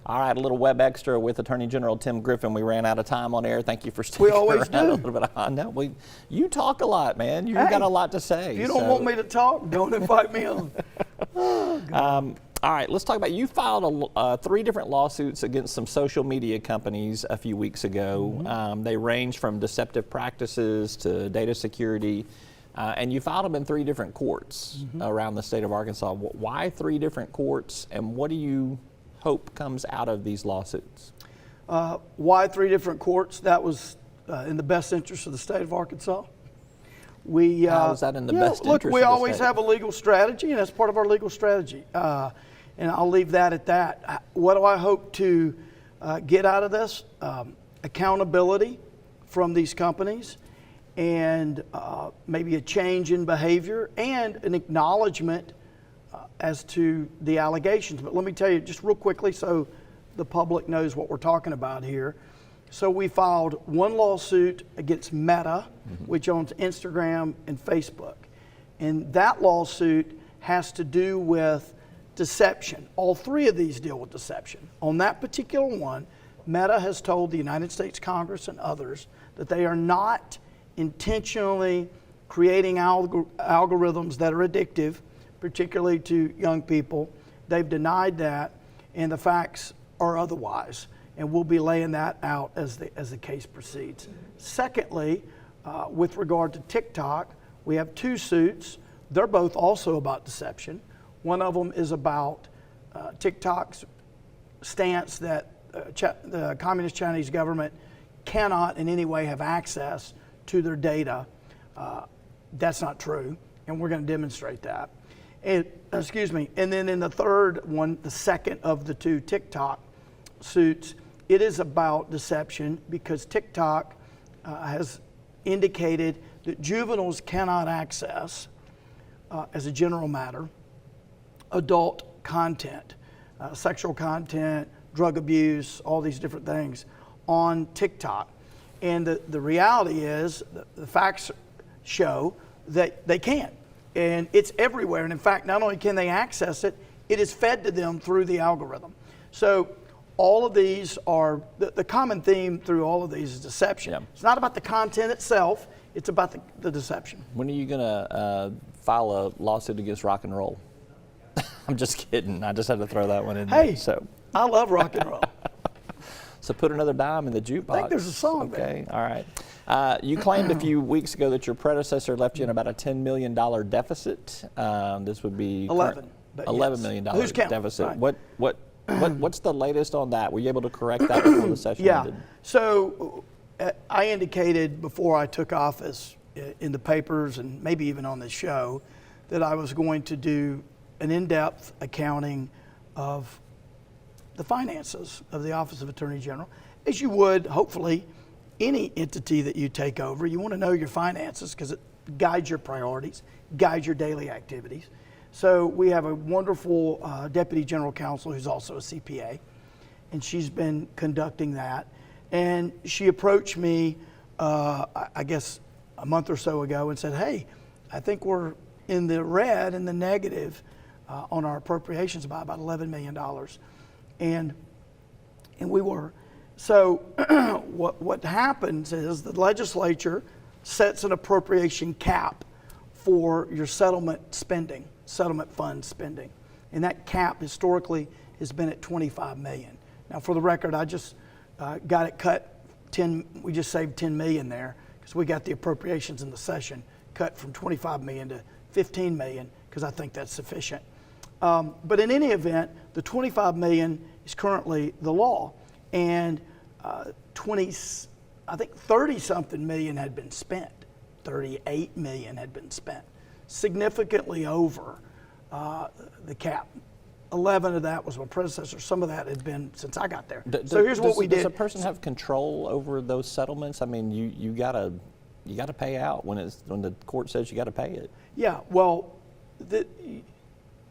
All right, a little web extra with Attorney General Tim Griffin. We ran out of time on air. Thank you for sticking around a little bit. No, you talk a lot, man. You've got a lot to say. If you don't want me to talk, don't invite me on. All right, let's talk about, you filed 3 different lawsuits against some social media companies a few weeks ago. They range from deceptive practices to data security, and you filed them in 3 different courts around the state of Arkansas. Why 3 different courts, and what do you hope comes out of these lawsuits? Why 3 different courts? That was in the best interest of the state of Arkansas. How is that in the best interest look, of we the always state? have a legal strategy, and that's part of our legal strategy. And I'll leave that at that. What do I hope to get out of this? Accountability from these companies, and maybe a change in behavior, and an acknowledgement as to the allegations. But let me tell you just real quickly so the public knows what we're talking about here. So we filed 1 lawsuit against Meta, which owns Instagram and Facebook. And that lawsuit has to do with deception. All 3 of these deal with deception. On that particular one, Meta has told the United States Congress and others that they are not intentionally creating algorithms that are addictive, particularly to young people. They've denied that, and the facts are otherwise. And we'll be laying that out as the case proceeds. Secondly, with regard to TikTok, we have 2 suits. They're both also about deception. One of them is about TikTok's stance that the Communist Chinese government cannot in any way have access to their data. That's not true, and we're going to demonstrate that. And then in the third one, the second of the 2 TikTok suits, it is about deception because TikTok has indicated that juveniles cannot access, as a general matter, adult content, sexual content, drug abuse, all these different things on TikTok. And the reality is, the facts show that they can't. And it's everywhere. And in fact, not only can they access it, it is fed to them through the algorithm. So all of these are, the common theme through all of these is deception. Yeah. It's not about the content itself, it's about the deception. When are you going to file a lawsuit against rock and roll? I'm just kidding. I just had to throw that one in there. Hey, so I love rock and roll. So put another dime in the jukebox. I think there's a song Okay, there. All right. You claimed a few weeks ago that your predecessor left you in about a $10 million deficit. This would be $11 million Who's counting? deficit. Right. What's the latest on that? Were you able to correct that before the session ended? So I indicated before I took office in the papers and maybe even on this show that I was going to do an in-depth accounting of the finances of the Office of Attorney General, as you would, hopefully, any entity that you take over. You want to know your finances because it guides your priorities, guides your daily activities. So we have a wonderful Deputy General Counsel who's also a CPA, and she's been conducting that. And she approached me, I guess, a month or so ago and said, hey, I think we're in the red, in the negative, on our appropriations by about $11 million. And we were. So what happens is the legislature sets an appropriation cap for your settlement spending, settlement fund spending. And that cap historically has been at $25 million. Now for the record, I just got it cut we just saved $10 million there because we got the appropriations in the session cut from $25 million to $15 million because I think that's sufficient. But in any event, the $25 million is currently the law, and 30-something million had been spent. 38 million had been spent, significantly over the cap. 11 of that was my predecessor. Some of that had been since I got there. So here's what we did. Does a person have control over those settlements? I mean, you gotta pay out when the court says you got to pay it. Yeah, well,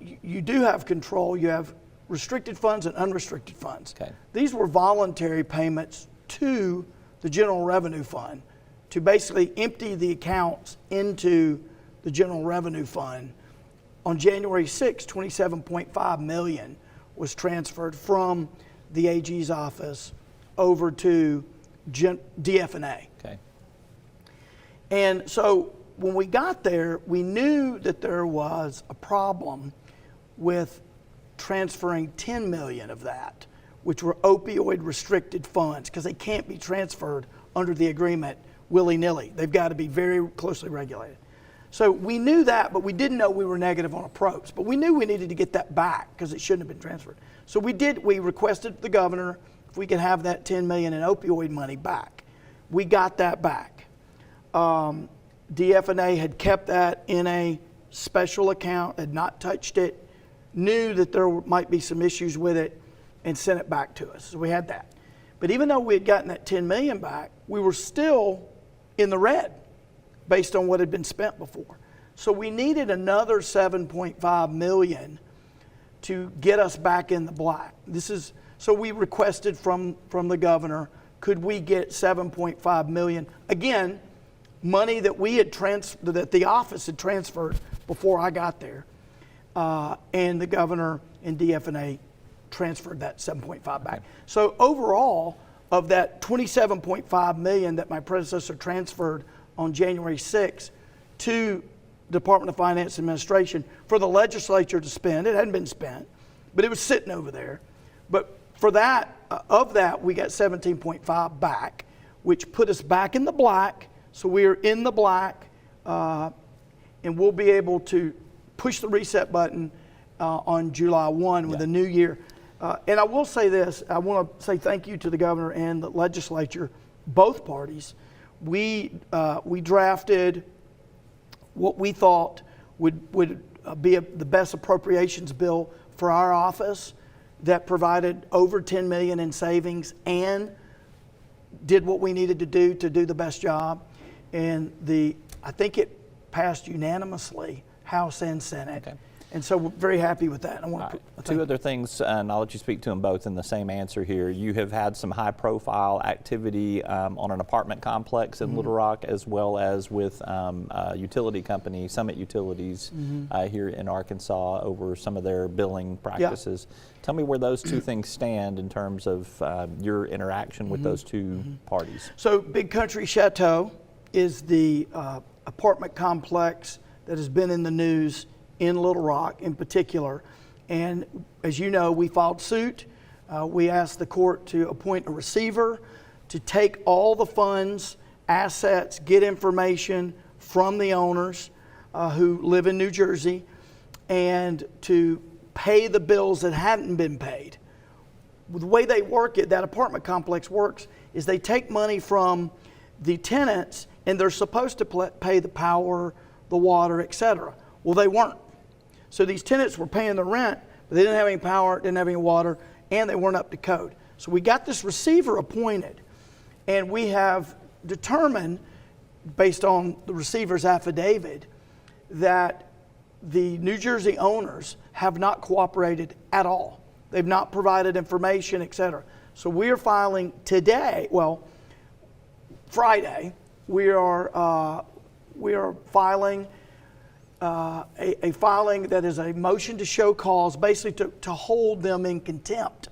you do have control. You have restricted funds and unrestricted funds. Okay. These were voluntary payments to the General Revenue Fund to basically empty the accounts into the General Revenue Fund. On January 6, $27.5 million was transferred from the AG's office over to DFNA. Okay. And so when we got there, we knew that there was a problem with transferring 10 million of that, which were opioid restricted funds, because they can't be transferred under the agreement willy-nilly. They've got to be very closely regulated. So we knew that, but we didn't know we were negative on approach. But we knew we needed to get that back because it shouldn't have been transferred. So we requested the governor if we could have that 10 million in opioid money back. We got that back. DFNA had kept that in a special account, had not touched it, knew that there might be some issues with it, and sent it back to us. So we had that. But even though we had gotten that 10 million back, we were still in the red based on what had been spent before. So we needed another 7.5 million to get us back in the black. So we requested from the governor, could we get 7.5 million? Again, money that that the office had transferred before I got there. And the governor and DFNA transferred that 7.5 back. Okay. So overall, of that 27.5 million that my predecessor transferred on January 6th to Department of Finance Administration for the legislature to spend, it hadn't been spent, but it was sitting over there. But for that, of that, we got 17.5 back, which put us back in the black. So we are in the black, and we'll be able to push the reset button on July 1 with a new year. And I will say this, I want to say thank you to the governor and the legislature, both parties. We drafted what we thought would be the best appropriations bill for our office that provided over 10 million in savings and did what we needed to do the best job. And I think it passed unanimously, House and Senate. Okay. And so we're very happy with that. I want to Two other things, and I'll let you speak to them both in the same answer here. You have had some high-profile activity on an apartment complex in Little Rock, as well as with a utility company, Summit Utilities, here in Arkansas, over some of their billing practices. Tell me where those two things stand in terms of your interaction with those two parties. So Big Country Chateau is the apartment complex that has been in the news in Little Rock in particular. And as you know, we filed suit. We asked the court to appoint a receiver to take all the funds, assets, get information from the owners who live in New Jersey, and to pay the bills that hadn't been paid. The way they work it, that apartment complex works, is they take money from the tenants and they're supposed to pay the power, the water, etc. Well, they weren't. So these tenants were paying the rent, but they didn't have any power, didn't have any water, and they weren't up to code. So we got this receiver appointed, and we have determined, based on the receiver's affidavit, that the New Jersey owners have not cooperated at all. They've not provided information, et cetera. So we are filing today, Friday, we are filing a filing that is a motion to show cause, basically to hold them in contempt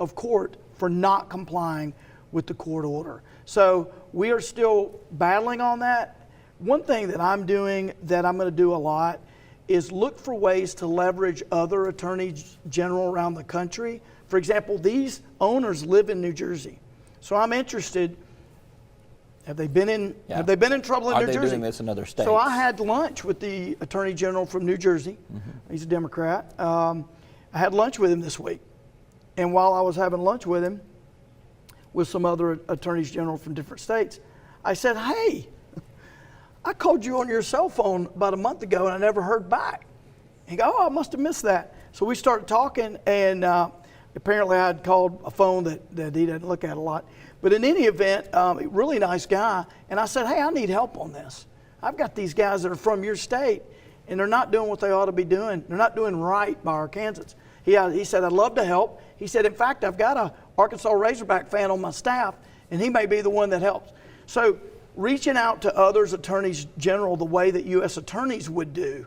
of court for not complying with the court order. So we are still battling on that. One thing that I'm doing that I'm going to do a lot is look for ways to leverage other attorneys general around the country. For example, these owners live in New Jersey. So I'm interested, have they been in trouble in New Jersey? Are they doing this in other states? So I had lunch with the Attorney General from New Jersey. He's a Democrat. I had lunch with him this week. And while I was having lunch with him, with some other attorneys general from different states, I said, hey, I called you on your cell phone about a month ago and I never heard back. He goes, oh, I must have missed that. So we started talking, and apparently I had called a phone that he doesn't look at a lot. But in any event, a really nice guy. And I said, hey, I need help on this. I've got these guys that are from your state, and they're not doing what they ought to be doing. They're not doing right by Arkansans. He said, I'd love to help. He said, in fact, I've got a Arkansas Razorback fan on my staff, and he may be the one that helps. So reaching out to others, attorneys general, the way that U.S. attorneys would do,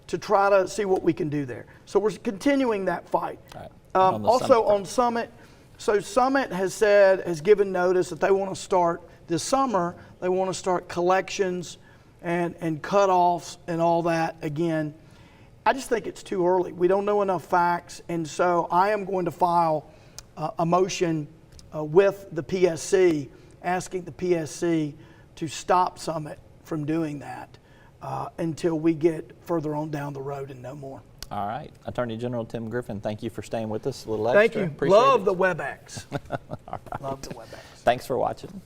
to try to see what we can do there. So we're continuing that fight. Right. Also on Summit, So Summit has given notice that they want to start this summer. They want to start collections and cutoffs and all that again. I just think it's too early. We don't know enough facts, and so I am going to file a motion with the PSC, asking the PSC to stop Summit from doing that until we get further on down the road and know more. All right. Attorney General Tim Griffin, thank you for staying with us a little Thank extra. you. Appreciate Love it. the WebEx. All right. Love the WebEx. Thanks for watching.